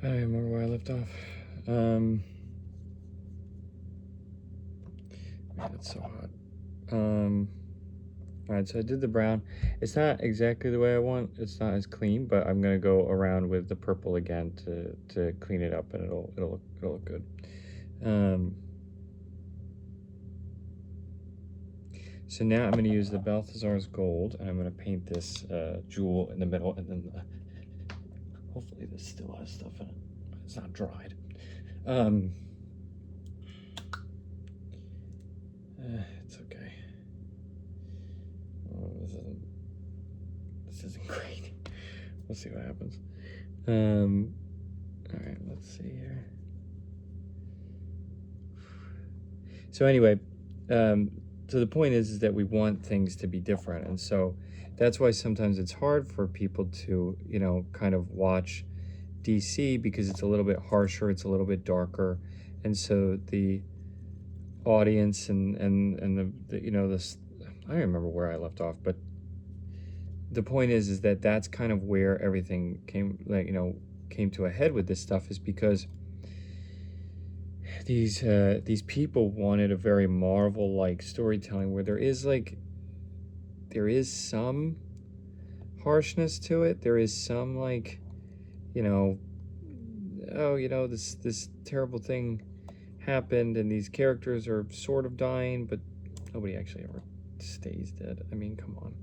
I don't even remember where I left off. Man, it's so hot. All right, so I did the brown. It's not exactly the way I want. It's not as clean, but I'm gonna go around with the purple again to clean it up, and it'll look good. So now I'm gonna use the Balthazaars Gold, and I'm gonna paint this jewel in the middle, and then hopefully this still has stuff in it. It's not dried. It's okay. Oh, this isn't great. We'll see what happens. All right, let's see here. So anyway, so the point is that we want things to be different, and so that's why sometimes it's hard for people to, you know, kind of watch DC, because it's a little bit harsher, it's a little bit darker, and so the audience and the you know, this, I don't remember where I left off, but the point is that that's kind of where everything came, like, you know, came to a head with this stuff, is because these people wanted a very Marvel-like storytelling where there is some harshness to it. There is some, like, you know, oh, you know, this terrible thing happened and these characters are sort of dying, but nobody actually ever stays dead. I mean, come on.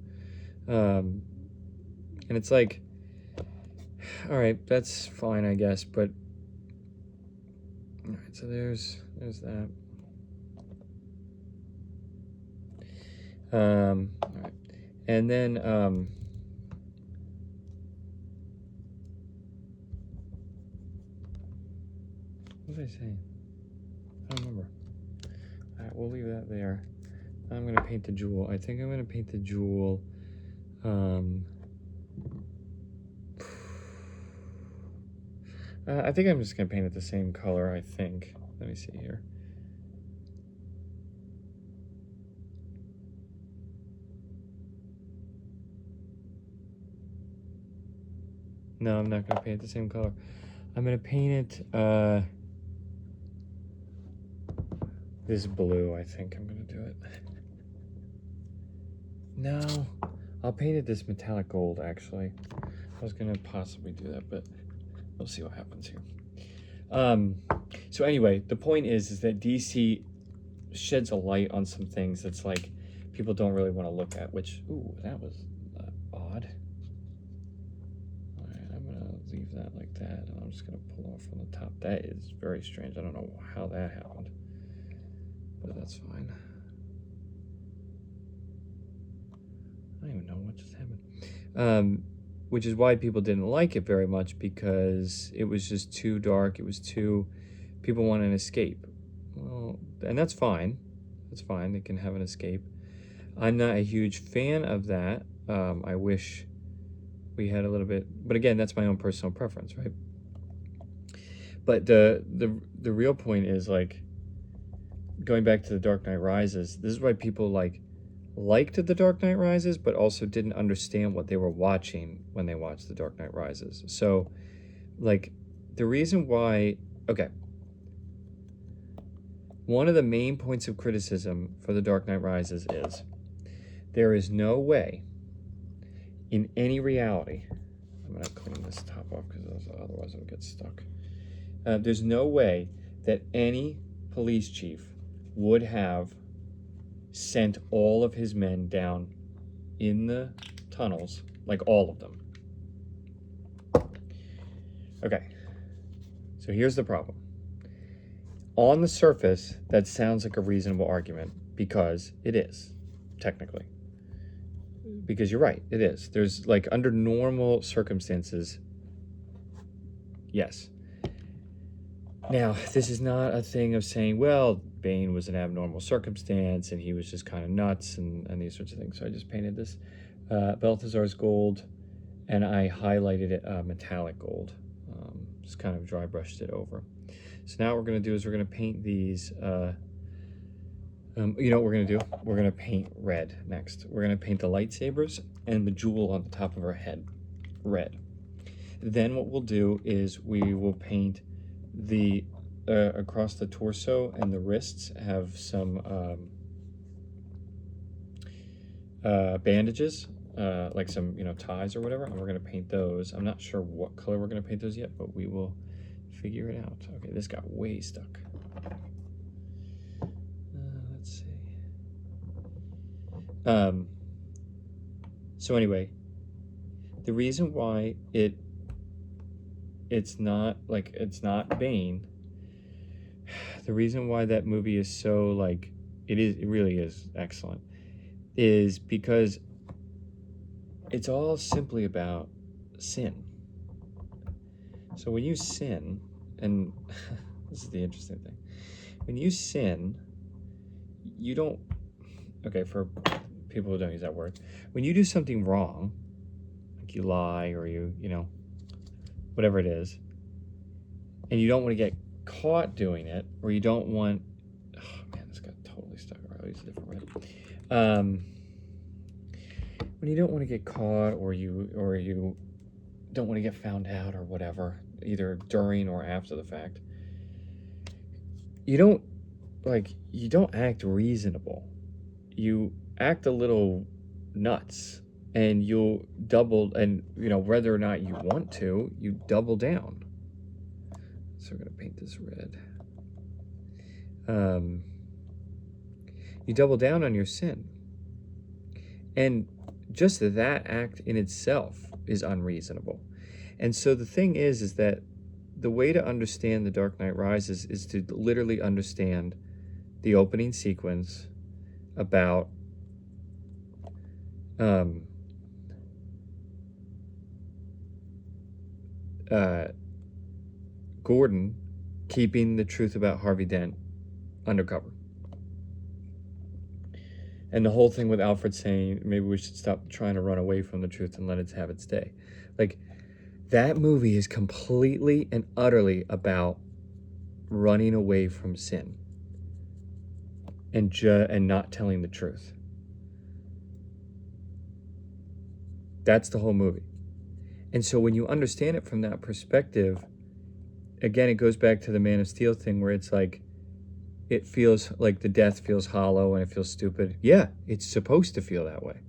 And it's like, all right, that's fine, I guess, but all right, so there's that. All right, and then what was I saying? I don't remember. All right, we'll leave that there. I'm gonna paint the jewel. I think I'm gonna paint the jewel. I think I'm just gonna paint it the same color, I think. Let me see here. No, I'm not gonna paint it the same color. I'm gonna paint it this blue. I think I'm gonna do it. No, I'll paint it this metallic gold, actually. I was gonna possibly do that, but we'll see what happens here. So anyway, the point is that DC sheds a light on some things that's like people don't really want to look at, which, ooh, that was odd. All right, I'm gonna leave that like that, and I'm just gonna pull off from the top. That is very strange. I don't know how that happened, but that's fine. I don't even know what just happened. Which is why people didn't like it very much, because it was just too dark. It was too, people want an escape. Well, and that's fine. That's fine. They can have an escape. I'm not a huge fan of that. I wish we had a little bit, but again, that's my own personal preference, right? But the real point is, like, going back to The Dark Knight Rises, this is why people liked The Dark Knight Rises, but also didn't understand what they were watching when they watched The Dark Knight Rises. So, like, the reason why, okay, one of the main points of criticism for The Dark Knight Rises is there is no way in any reality, I'm gonna clean this top off because otherwise it'll get stuck. There's no way that any police chief would have sent all of his men down in the tunnels, like all of them. Okay, so here's the problem. On the surface, that sounds like a reasonable argument, because it is, technically. Because you're right, it is. There's, like, under normal circumstances, yes. Now, this is not a thing of saying, well, Bane was an abnormal circumstance and he was just kind of nuts and these sorts of things. So I just painted this Balthazaars Gold, and I highlighted it metallic gold. Just kind of dry brushed it over. So now what we're going to do is we're going to paint these, you know what we're going to do? We're going to paint red next. We're going to paint the lightsabers and the jewel on the top of her head red. Then what we'll do is we will paint the across the torso and the wrists have some bandages, like some ties or whatever, and we're going to paint those. I'm not sure what color we're going to paint those yet, but we will figure it out. Okay, this got way stuck. Let's see. So anyway, the reason why it's not Bane, the reason why that movie is so it really is excellent, is because it's all simply about sin. So when you sin, and this is the interesting thing, when you sin, you don't, okay, for people who don't use that word, when you do something wrong, like you lie or you whatever it is, and you don't want to get caught doing it, or you don't want, oh man, this got totally stuck. All right, I'll use a different word. When you don't want to get caught, or you don't want to get found out or whatever, either during or after the fact, you don't act reasonable. You act a little nuts, and you'll double, and whether or not you want to, you double down. So we're gonna paint this red. You double down on your sin, and just that act in itself is unreasonable. And so the thing is that the way to understand The Dark Knight Rises is to literally understand the opening sequence about Gordon keeping the truth about Harvey Dent undercover. And the whole thing with Alfred saying, maybe we should stop trying to run away from the truth and let it have its day. Like, that movie is completely and utterly about running away from sin and not telling the truth. That's the whole movie. And so when you understand it from that perspective, again, it goes back to the Man of Steel thing, where it's like, it feels like the death feels hollow and it feels stupid. Yeah, it's supposed to feel that way.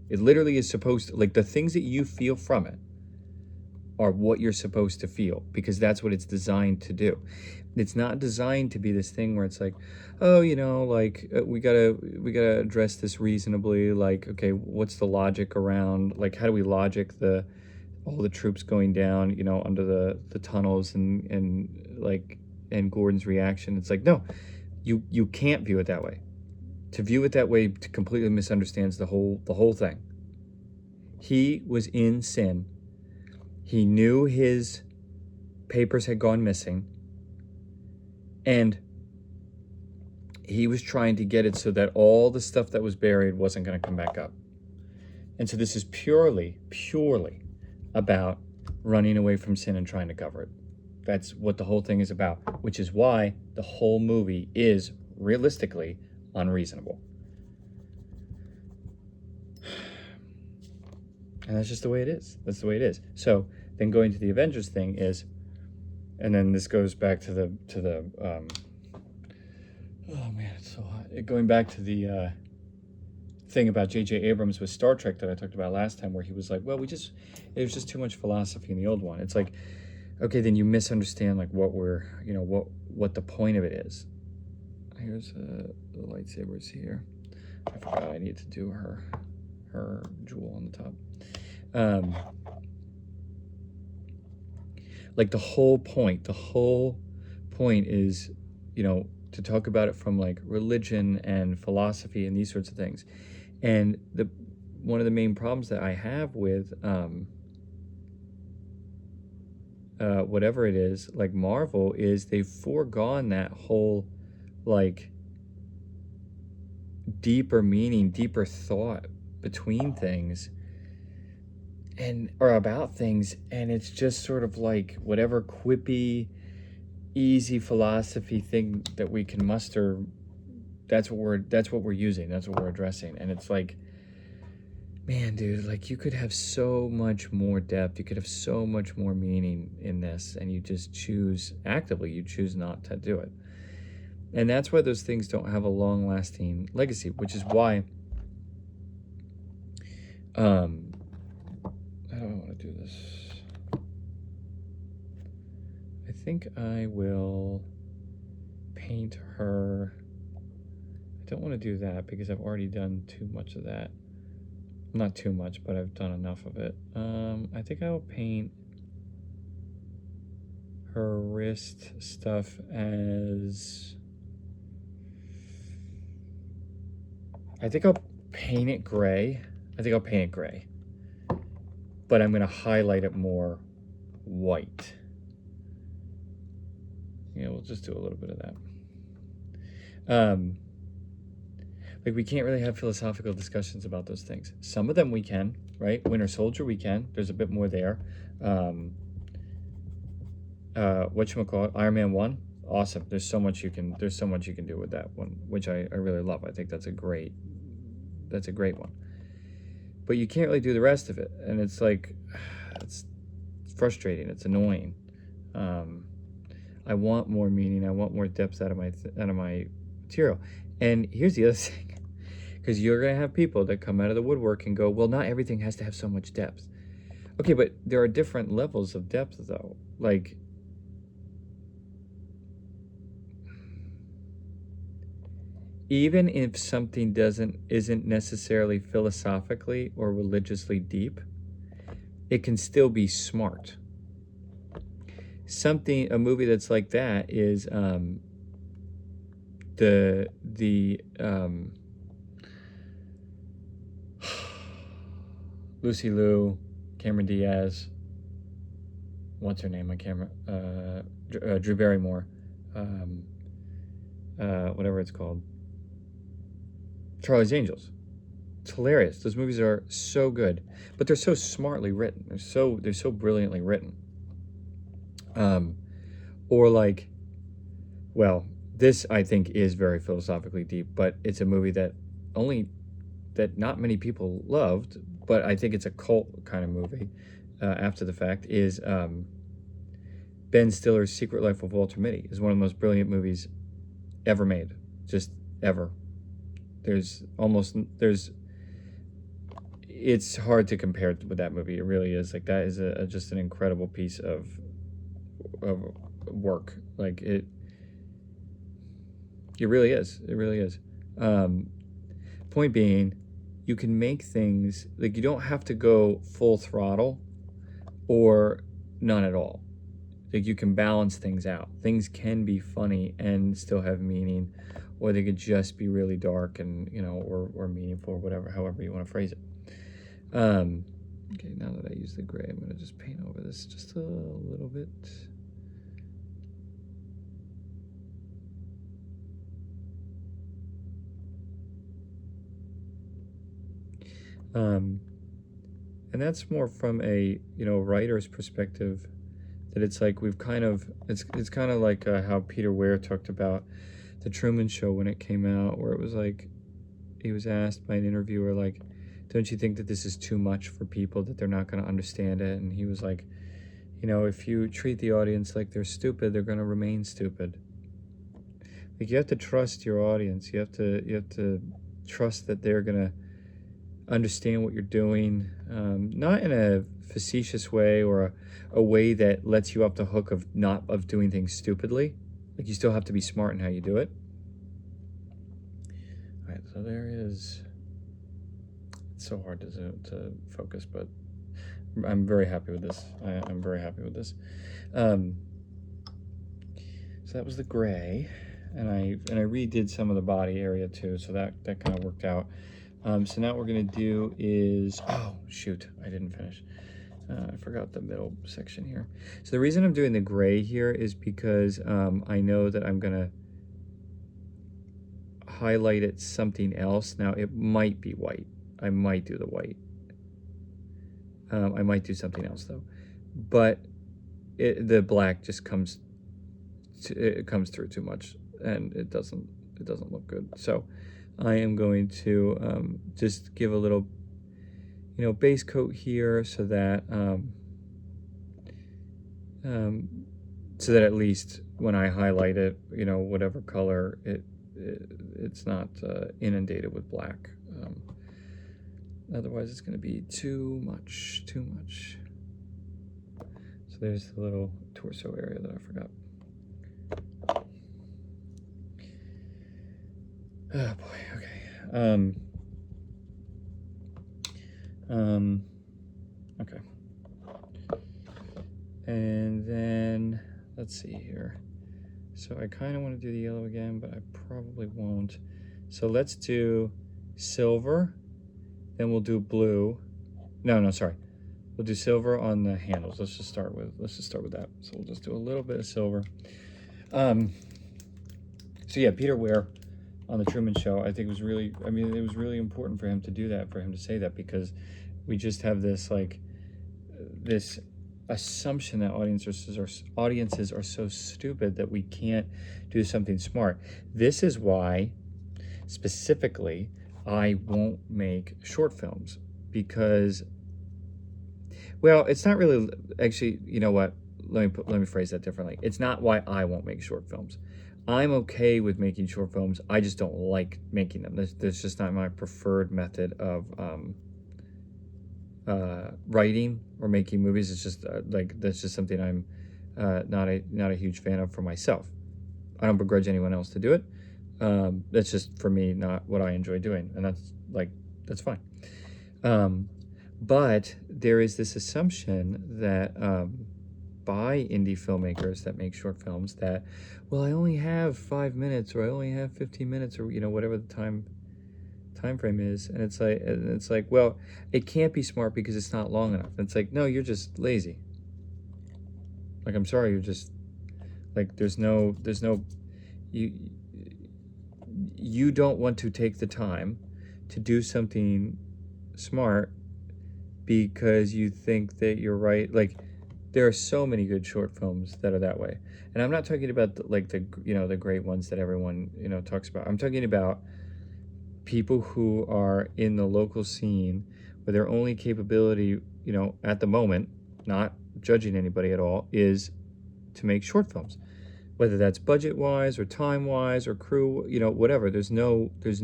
It literally is supposed to, like, the things that you feel from it are what you're supposed to feel, because that's what it's designed to do. It's not designed to be this thing where it's like, oh, we gotta address this reasonably. Like, okay, what's the logic around, like, how do we logic all the troops going down, under the tunnels and Gordon's reaction? It's like, no, you can't view it that way. To view it that way completely misunderstands the whole thing. He was in sin. He knew his papers had gone missing, and he was trying to get it so that all the stuff that was buried wasn't going to come back up. And so this is purely about running away from sin and trying to cover it. That's what the whole thing is about, which is why the whole movie is realistically unreasonable. And that's just the way it is. That's the way it is. So then going to the Avengers thing is, and then this goes back to the oh man, it's so hot. Going back to the thing about J.J. Abrams with Star Trek that I talked about last time, where he was like, well, there's just too much philosophy in the old one. It's like, okay, then you misunderstand like what the point of it is. Here's the lightsabers here. I forgot I need to do her jewel on the top. Like the whole point is, to talk about it from like religion and philosophy and these sorts of things. And one of the main problems that I have with whatever it is, like Marvel, is they've foregone that whole like deeper meaning, deeper thought between things or about things, and it's just sort of like whatever quippy, easy philosophy thing that we can muster. That's what we're using. That's what we're addressing. And it's like, man, dude, like you could have so much more depth. You could have so much more meaning in this, and you just choose actively. You choose not to do it, and that's why those things don't have a long-lasting legacy. Which is why, how do I want to do this? I think I will paint her. I don't want to do that because I've already done too much of that. Not too much, but I've done enough of it. I think I will paint her wrist stuff as... I think I'll paint it gray. But I'm going to highlight it more white. Yeah, we'll just do a little bit of that. Like, we can't really have philosophical discussions about those things. Some of them we can, right? Winter Soldier, we can. There's a bit more there. Whatchamacallit, Iron Man 1, awesome. There's so much you can do with that one, which I really love. I think that's a great one. But you can't really do the rest of it, and it's like, it's frustrating. It's annoying. I want more meaning. I want more depth out of my material. And here's the other thing. Because you're going to have people that come out of the woodwork and go, well, not everything has to have so much depth. Okay, but there are different levels of depth, though. Like, even if something isn't necessarily philosophically or religiously deep, it can still be smart. A movie that's like that is Lucy Liu, Cameron Diaz, what's her name on camera? Drew Barrymore, whatever it's called. Charlie's Angels. It's hilarious. Those movies are so good, but they're so smartly written. They're so brilliantly written. Or like, well, this I think is very philosophically deep, but it's a movie that not many people loved, but I think it's a cult kind of movie. After the fact is Ben Stiller's Secret Life of Walter Mitty is one of the most brilliant movies ever made, just ever. It's hard to compare with that movie. It really is. Like, that is just an incredible piece of work. Like, it really is. It really is. Point being, you can make things, like, you don't have to go full throttle or none at all. Like, you can balance things out. Things can be funny and still have meaning, or they could just be really dark and, or meaningful, or whatever, however you want to phrase it. Okay, now that I use the gray, I'm going to just paint over this just a little bit. And that's more from a, writer's perspective, that it's like we've kind of, it's kind of like how Peter Weir talked about The Truman Show when it came out, where it was like, he was asked by an interviewer, like, don't you think that this is too much for people, that they're not going to understand it? And he was like, if you treat the audience like they're stupid, they're going to remain stupid. Like, you have to trust your audience. You have to trust that they're going to understand what you're doing, not in a facetious way or a way that lets you off the hook of doing things stupidly. Like, you still have to be smart in how you do it. All right, so there is. It's so hard to focus, but I'm very happy with this. I'm very happy with this. So that was the gray, and I redid some of the body area too, so that kind of worked out. So now what we're gonna do is, oh shoot, I didn't finish. I forgot the middle section here. So the reason I'm doing the gray here is because I know that I'm gonna highlight it something else. Now it might be white. I might do the white. I might do something else though, but the black just comes through too much, and it doesn't look good. So I am going to just give a little you know, base coat here so that at least when I highlight it, you know, whatever color, it's not inundated with black. Otherwise, it's going to be too much. So there's the little torso area that I forgot. Oh boy, okay. Okay. And then, let's see here. So I kind of want to do the yellow again, but I probably won't. So let's do silver, then we'll do blue. No, sorry. We'll do silver on the handles. Let's just start with that. So we'll just do a little bit of silver. So yeah, Peter Weir on the Truman Show, I think it was really important for him to do that, for him to say that, because we just have this this assumption that audiences are so stupid that we can't do something smart. This is why, specifically, I won't make short films, because, well, it's not really, actually, you know what? Let me phrase that differently. It's not why I won't make short films. I'm okay with making short films. I just don't like making them. That's just not my preferred method of writing or making movies. It's just that's just something I'm not a huge fan of for myself. I don't begrudge anyone else to do it. That's just, for me, not what I enjoy doing, and that's fine. But there is this assumption that by indie filmmakers that make short films that, well, I only have 5 minutes, or I only have 15 minutes, or, you know, whatever the time frame is, and it's like, well, it can't be smart because it's not long enough. And it's like, no, you're just lazy. Like, I'm sorry, you're just like, there's no you don't want to take the time to do something smart because you think that you're right. Like, there are so many good short films that are that way, and I'm not talking about the great ones that everyone, you know, talks about. I'm talking about people who are in the local scene where their only capability, you know, at the moment, not judging anybody at all, is to make short films, whether that's budget wise or time wise or crew, you know, whatever. There's no oh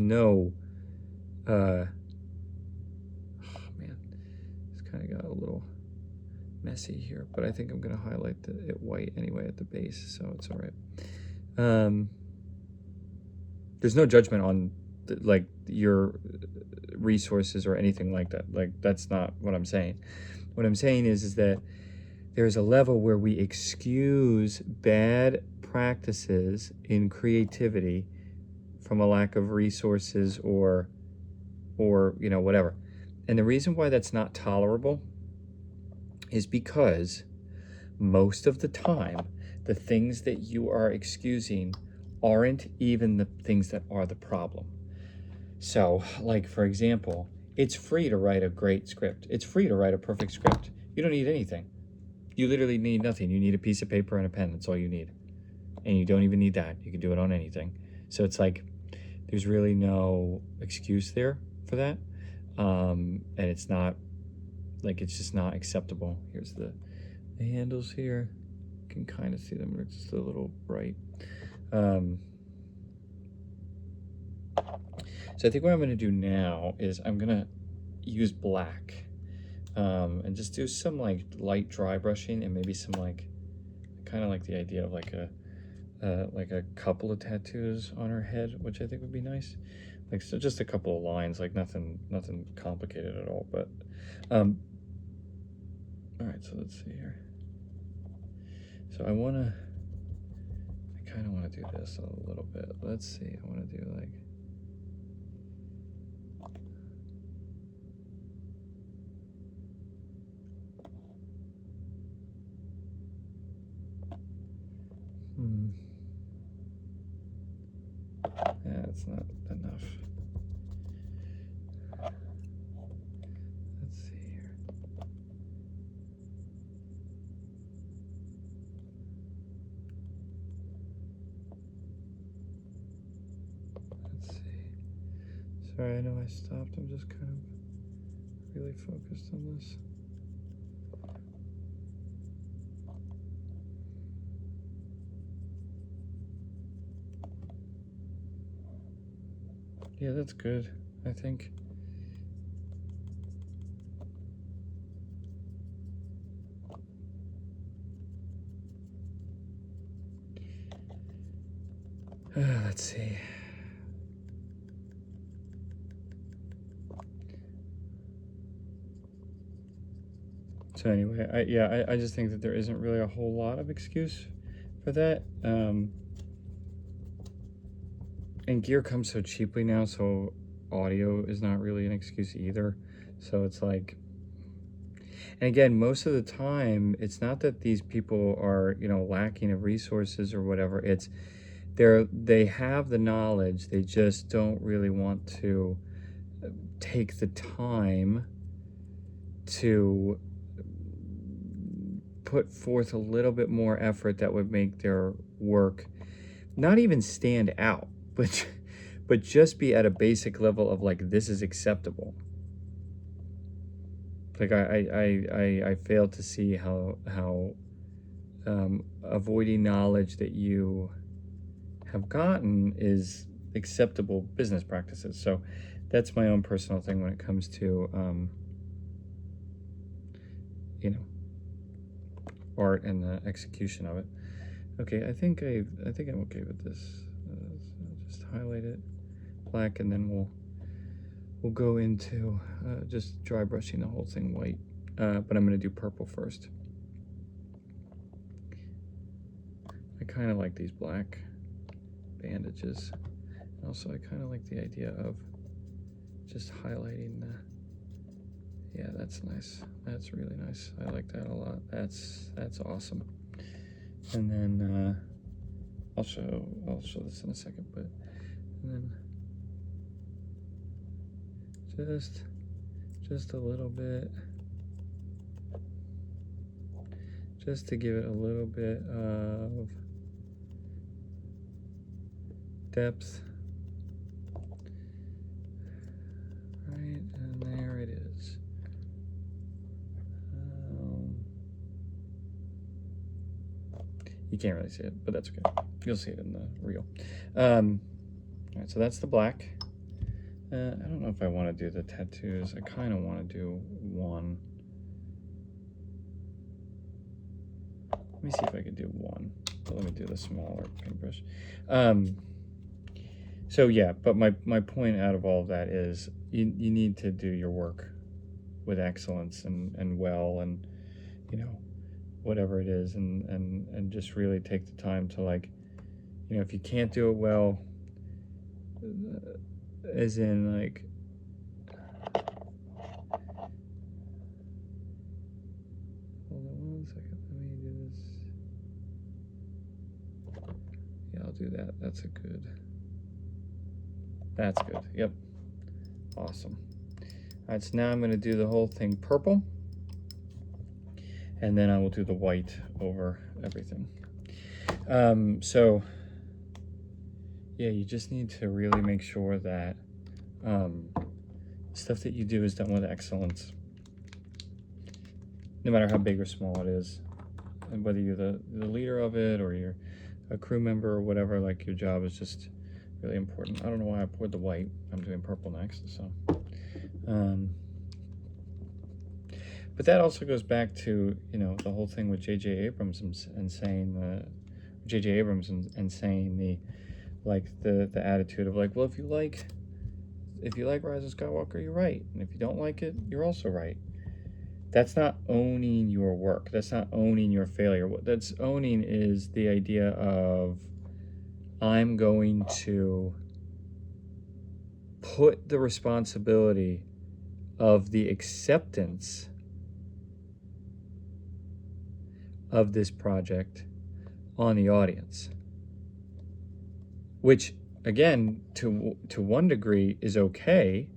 man, it's kind of got a little messy here, but I think I'm going to highlight it white anyway at the base, so it's all right. There's no judgment on your resources or anything like that. Like, that's not what I'm saying. What I'm saying is that there's a level where we excuse bad practices in creativity from a lack of resources or you know, whatever. And the reason why that's not tolerable is because most of the time, the things that you are excusing aren't even the things that are the problem. So, like, for example, it's free to write a great script. It's free to write a perfect script. You don't need anything. You literally need nothing. You need a piece of paper and a pen. That's all you need. And you don't even need that. You can do it on anything. So it's like, there's really no excuse there for that. And it's not, like, it's just not acceptable. Here's the handles here. You can kind of see them. They're just a little bright. So I think what I'm going to do now is I'm going to use black and just do some like light dry brushing, and maybe some like, kind of like the idea of like a couple of tattoos on her head, which I think would be nice. Like, so just a couple of lines, like nothing complicated at all. But all right, so let's see here. So I kind of want to do this a little bit. Let's see. I want to do like, yeah, it's not enough. Let's see here. Let's see. Sorry, I know I stopped. I'm just kind of really focused on this. Yeah, that's good, I think. Let's see. So anyway, I just think that there isn't really a whole lot of excuse for that. And gear comes so cheaply now, so audio is not really an excuse either. So it's like, and again, most of the time, it's not that these people are, you know, lacking of resources or whatever. It's they have the knowledge, they just don't really want to take the time to put forth a little bit more effort that would make their work not even stand out, but just be at a basic level of like, this is acceptable. Like I fail to see how avoiding knowledge that you have gotten is acceptable business practices. So that's my own personal thing when it comes to you know, art and the execution of it. Okay, I think I'm okay with this. So just highlight it black, and then we'll go into just dry brushing the whole thing white. But I'm going to do purple first. I kind of like these black bandages. Also, I kind of like the idea of just highlighting the, yeah, that's nice. That's really nice. I like that a lot. That's awesome. And then I'll show this in a second, but and then just a little bit, just to give it a little bit of depth. Right, and there it is. You can't really see it, but that's okay. You'll see it in the reel. All right, so that's the black. I don't know if I want to do the tattoos. I kind of want to do one. Let me see if I can do one. But let me do the smaller paintbrush. So yeah, but my point out of all of that is you need to do your work with excellence and well, and you know, whatever it is, and just really take the time to, like, you know, if you can't do it well, as in like, hold on 1 second, let me do this. Yeah, I'll do that. That's good. Yep. Awesome. All right, so now I'm going to do the whole thing purple, and then I will do the white over everything. So yeah, you just need to really make sure that stuff that you do is done with excellence, no matter how big or small it is, and whether you're the leader of it or you're a crew member or whatever. Like, your job is just really important. I don't know why I poured the white. I'm doing purple next. So but that also goes back to, you know, the whole thing with J.J. Abrams and saying J.J. Abrams and saying the attitude of like, well, if you like Rise of Skywalker, you're right, and if you don't like it, you're also right. That's not owning your work. That's not owning your failure. What that's owning is the idea of, I'm going to put the responsibility of the acceptance of this project on the audience, which again, to one degree is okay,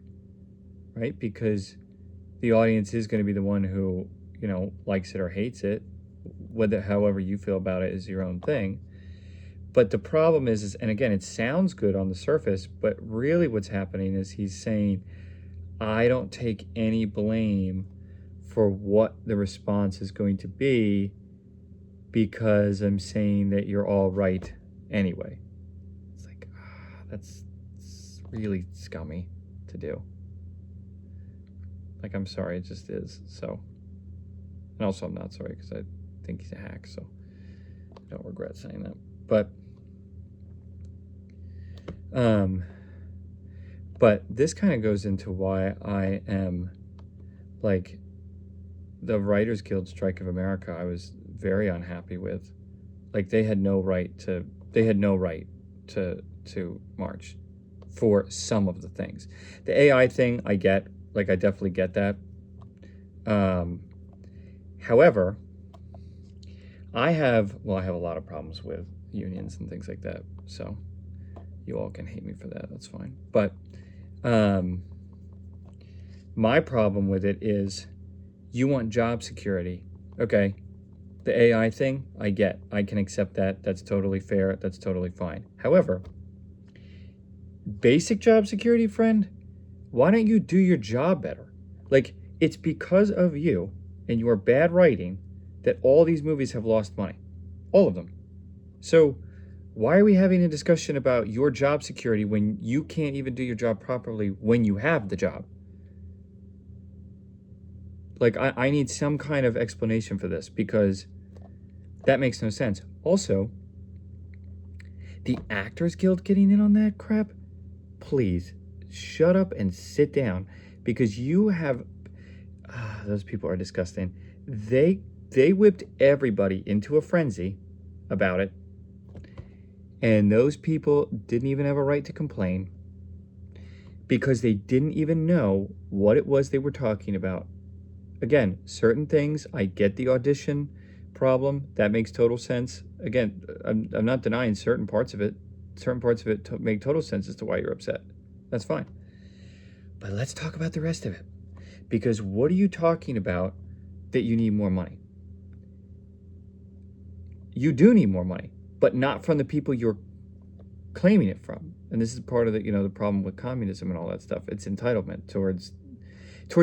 right? Because the audience is going to be the one who, you know, likes it or hates it. Whether, however you feel about it is your own thing. But the problem is, and again, it sounds good on the surface, but really what's happening is he's saying, I don't take any blame for what the response is going to be because I'm saying that you're all right anyway. It's like, that's really scummy to do. Like, I'm sorry, it just is. So, and also I'm not sorry because I think he's a hack, so I don't regret saying that. But this kind of goes into why I am, like, the Writers Guild Strike of America, I was very unhappy with. Like, they had no right to march for some of the things. The AI thing, I get. Like, I definitely get that. However, I have a lot of problems with unions and things like that. So you all can hate me for that. That's fine. But my problem with it is you want job security. Okay. The AI thing, I get. I can accept that. That's totally fair. That's totally fine. However, basic job security, friend, why don't you do your job better? Like, it's because of you and your bad writing that all these movies have lost money. All of them. So why are we having a discussion about your job security when you can't even do your job properly when you have the job? Like, I need some kind of explanation for this because that makes no sense. Also, the Actors Guild getting in on that crap? Please, shut up and sit down because you have... those people are disgusting. They whipped everybody into a frenzy about it. And those people didn't even have a right to complain because they didn't even know what it was they were talking about. Again, certain things, I get the audition problem. That makes total sense. Again, I'm not denying certain parts of it. Certain parts of it make total sense as to why you're upset. That's fine. But let's talk about the rest of it. Because what are you talking about that you need more money? You do need more money, but not from the people you're claiming it from. And this is part of the, the problem with communism and all that stuff. It's entitlement towards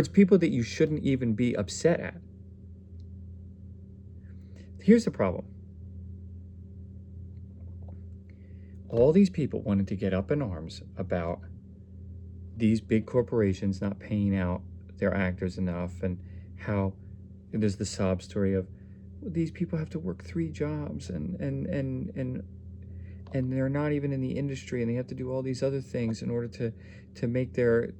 people that you shouldn't even be upset at. Here's the problem. All these people wanted to get up in arms about these big corporations not paying out their actors enough, and how there's the sob story of, well, these people have to work 3 jobs and they're not even in the industry and they have to do all these other things in order to make their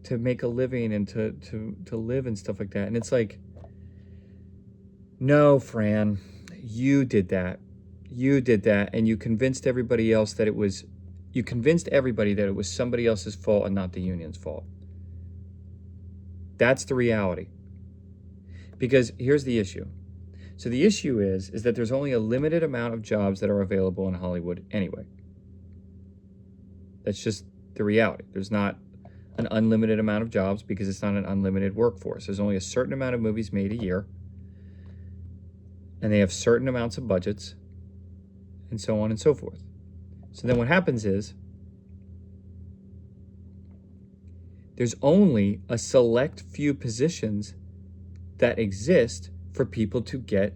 to make a living and to live and stuff like that. And it's like, no, Fran, you did that. You did that, and you convinced everybody else that it was somebody else's fault and not the union's fault. That's the reality. Because here's the issue. So the issue is that there's only a limited amount of jobs that are available in Hollywood anyway. That's just the reality. There's not an unlimited amount of jobs because it's not an unlimited workforce. There's only a certain amount of movies made a year, and they have certain amounts of budgets, and so on and so forth. So then what happens is there's only a select few positions that exist for people to get.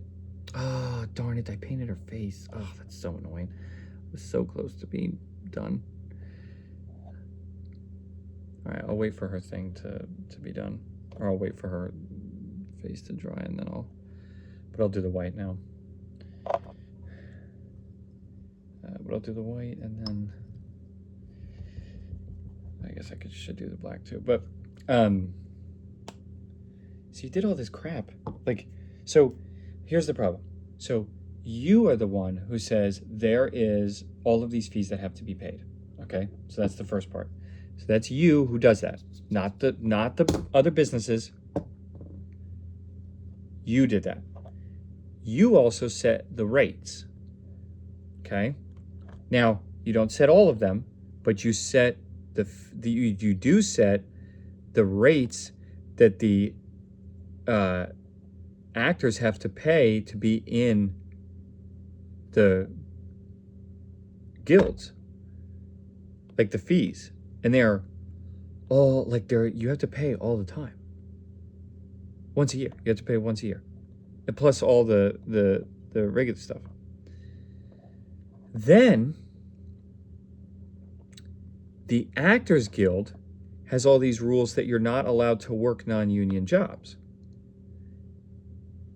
Oh, darn it, I painted her face. Oh, that's so annoying. It was so close to being done. All right, I'll wait for her thing to be done. Or I'll wait for her face to dry and then I'll do the white now. But I'll do the white and then I guess I should do the black too. But so you did all this crap. Like, so here's the problem. So you are the one who says there is all of these fees that have to be paid. Okay, so that's the first part. So that's you who does that, not the other businesses. You did that. You also set the rates. Okay. Now you don't set all of them, but you set you do set the rates that the actors have to pay to be in the guilds, like the fees, and they're all like you have to pay all the time. Once a year. You have to pay once a year. And plus all the regular stuff. Then the Actors Guild has all these rules that you're not allowed to work non-union jobs.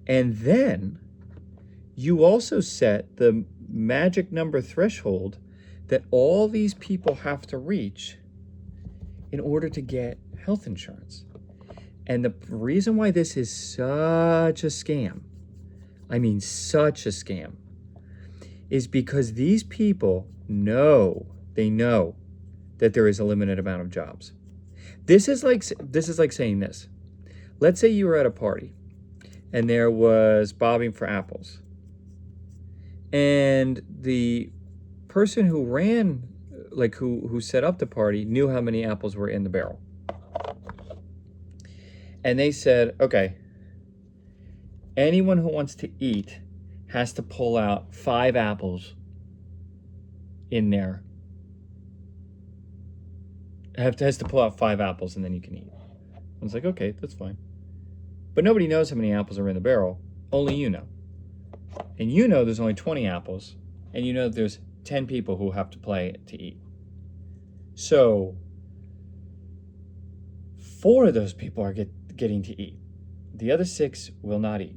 And then you also set the magic number threshold that all these people have to reach in order to get health insurance. And the reason why this is such a scam, I mean such a scam, is because these people know that there is a limited amount of jobs. This is like saying this. Let's say you were at a party and there was bobbing for apples. And the person who ran, like who set up the party, knew how many apples were in the barrel. And they said, okay, anyone who wants to eat has to pull out 5 apples in there. Has to pull out 5 apples and then you can eat. I was like, okay, that's fine. But nobody knows how many apples are in the barrel. Only you know. And you know there's only 20 apples. And you know there's 10 people who have to play to eat. So 4 of those people are getting to eat. The other 6 will not eat.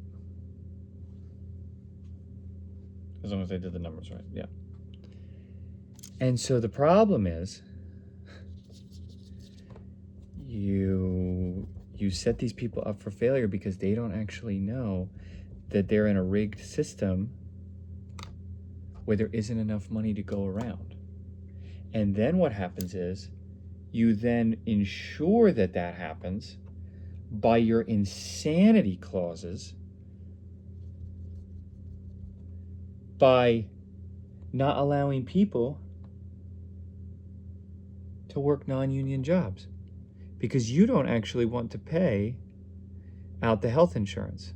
As long as they did the numbers right, yeah. And so the problem is, you set these people up for failure because they don't actually know that they're in a rigged system where there isn't enough money to go around. And then what happens is you then ensure that that happens by your insanity clauses, by not allowing people to work non-union jobs because you don't actually want to pay out the health insurance.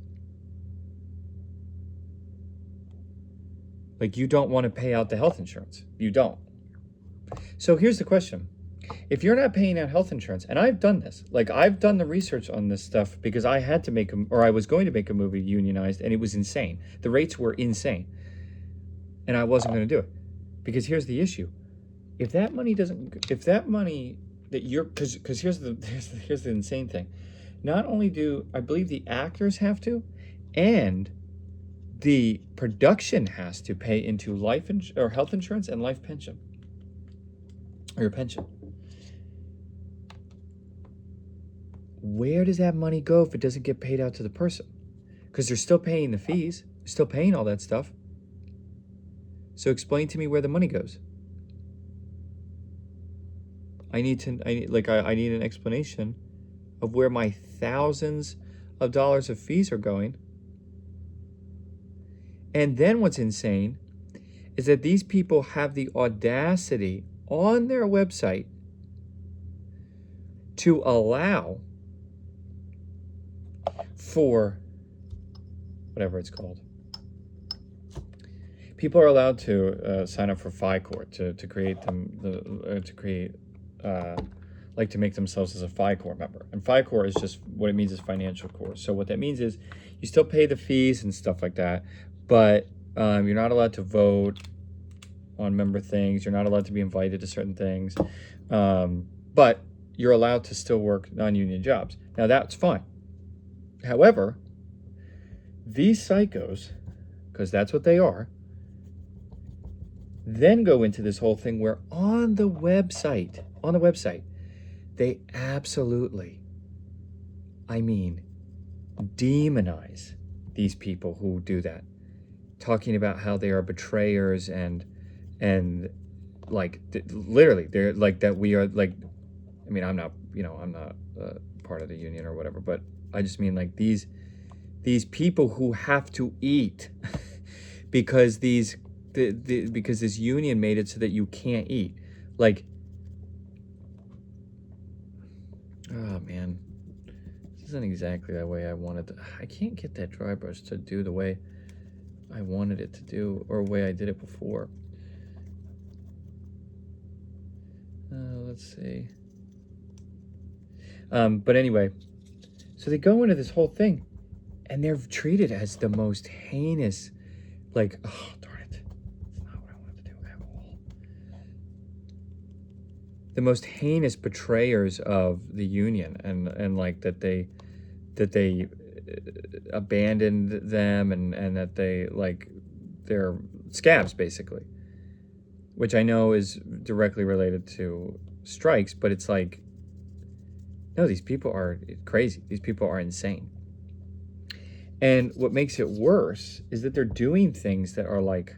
Like, you don't want to pay out the health insurance. You don't. So here's the question. If you're not paying out health insurance, and I've done this, like I've done the research on this stuff because I had to make I was going to make a movie unionized, and it was insane. The rates were insane. And I wasn't going to do it. Because here's the issue. If that money that you're, because here's the insane thing. Not only do I believe the actors have to, and the production has to pay into or health insurance and life pension, or your pension. Where does that money go if it doesn't get paid out to the person? Because they're still paying the fees, they're still paying all that stuff. So explain to me where the money goes. I need an explanation of where my thousands of dollars of fees are going. And then what's insane is that these people have the audacity on their website to allow for whatever it's called. People are allowed to sign up for FICOR to create to make themselves as a FICOR member. And FICOR is just, what it means is financial core. So what that means is you still pay the fees and stuff like that, but you're not allowed to vote on member things. You're not allowed to be invited to certain things. But you're allowed to still work non-union jobs. Now that's fine. However, these psychos, because that's what they are, then go into this whole thing where on the website, they absolutely, I mean, demonize these people who do that, talking about how they are betrayers and like literally they're like that. We are like, I mean, I'm not part of the union or whatever, but I just mean like these people who have to eat because because this union made it so that you can't eat. Like, oh man, this isn't exactly the way I wanted to. I can't get that dry brush to do the way I wanted it to do, or the way I did it before. Let's see. But anyway, so they go into this whole thing, and they're treated as the most heinous, like, oh, darn it. That's not what I wanted to do at all. The most heinous betrayers of the Union, and like that they abandoned them, and that they, like, they're scabs, basically. Which I know is directly related to strikes, but it's like, no, these people are crazy. These people are insane. And what makes it worse is that they're doing things that are, like,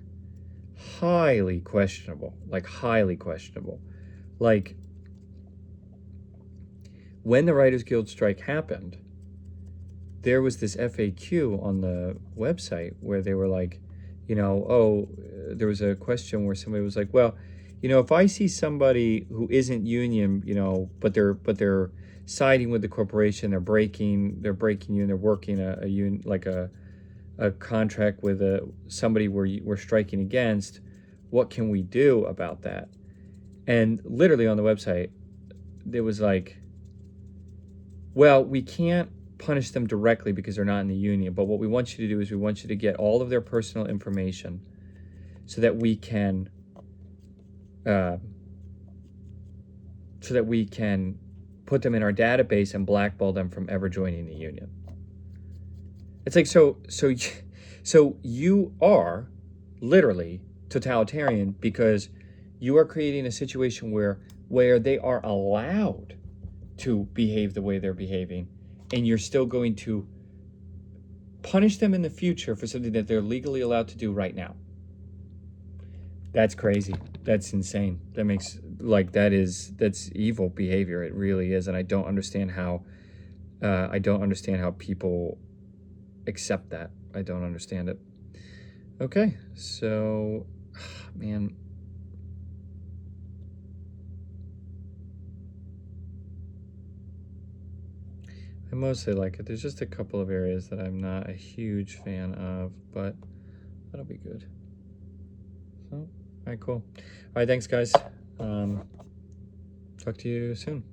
highly questionable. Like, highly questionable. Like, when the Writers Guild strike happened, there was this FAQ on the website where they were like, you know, oh, there was a question where somebody was like, well, you know, if I see somebody who isn't union, you know, but they're siding with the corporation, they're breaking union, they're working a union, like a contract with somebody we're striking against, what can we do about that? And literally on the website, there was like, well, we can't punish them directly because they're not in the union, but what we want you to do is we want you to get all of their personal information so that we can put them in our database and blackball them from ever joining the union. It's like, so you are literally totalitarian because you are creating a situation where they are allowed to behave the way they're behaving, and you're still going to punish them in the future for something that they're legally allowed to do right now. That's crazy. That's insane. That makes, like, that's evil behavior. It really is. And I don't understand how people accept that. I don't understand it. Okay. So, man, I mostly like it. There's just a couple of areas that I'm not a huge fan of, but that'll be good. So, all right, cool. All right, thanks, guys. Talk to you soon.